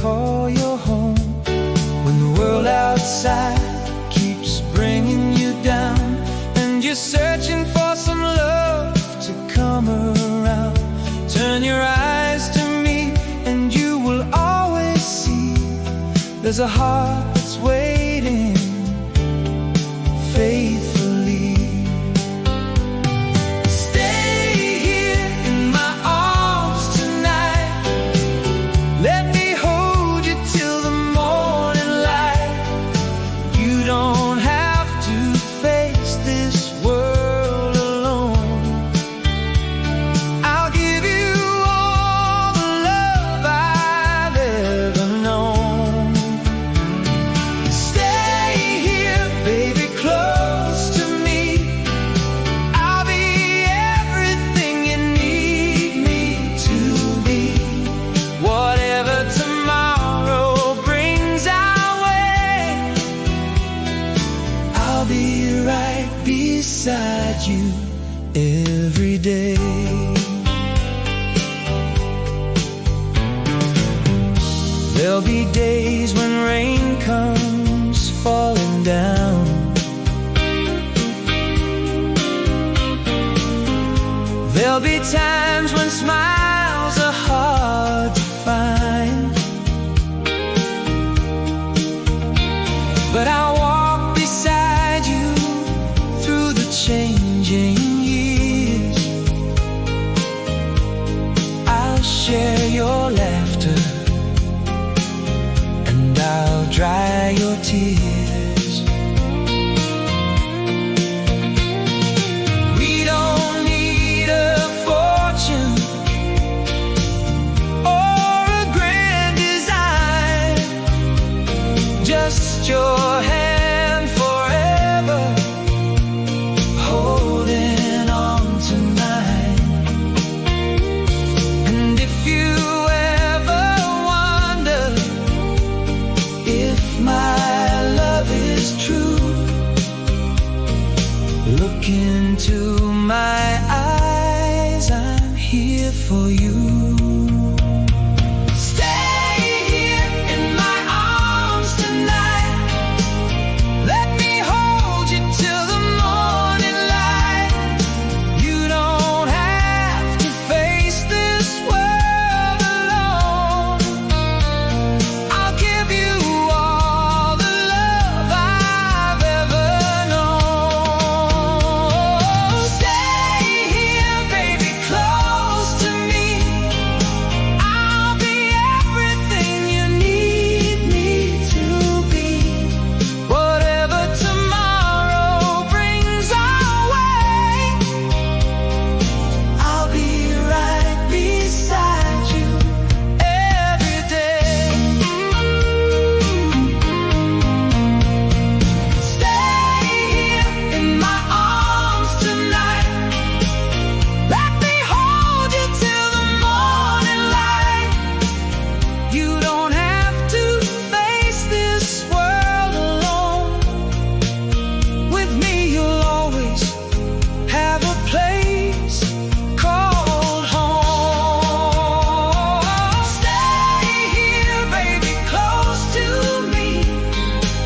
call your home. When the world outside keeps bringing you down, and you're searching for some love to come around, turn your eyes to me and you will always see there's a heart that's waiting faithfully. Stay here in my arms tonight. Let me hold you till the morning light. You don't have to face this world alone. I'll give you all the love I've ever known. Stay here, baby, close to me. I'll be everything you need me to be. Whatever tomorrow brings our way, I'll be right beside you every day. There'll be days when rain comes falling down. There'll be times when smiles are hard to find, but I'll walk beside you through the changing years. I'll share your laughter and I'll dry your tears. We don't need a fortune or a grand design, just your hand forever, holding on to mine. And if you ever wonder if my love is true, look into my eyes, I'm here for you. Stay here in my arms tonight. Let me hold you till the morning light. You don't have to face this world alone. I'll give you all the love I've ever known. Stay here, baby, close to me. I'll be everything you need me to be. Whatever tomorrow brings our way, I'll be right beside you every day. Stay here in my arms tonight. Let me hold you till the morning light. You don't have to face this world alone. With me you'll always have a place called home. Stay here, baby, close to me.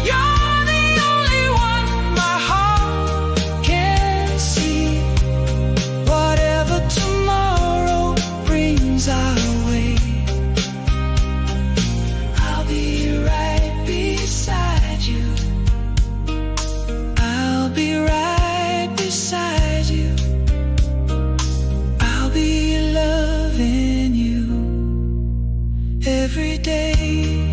You're the only one my heart can see. Whatever tomorrow brings our way, I'll be right beside you. I'll be right beside you. I'll be loving you every day.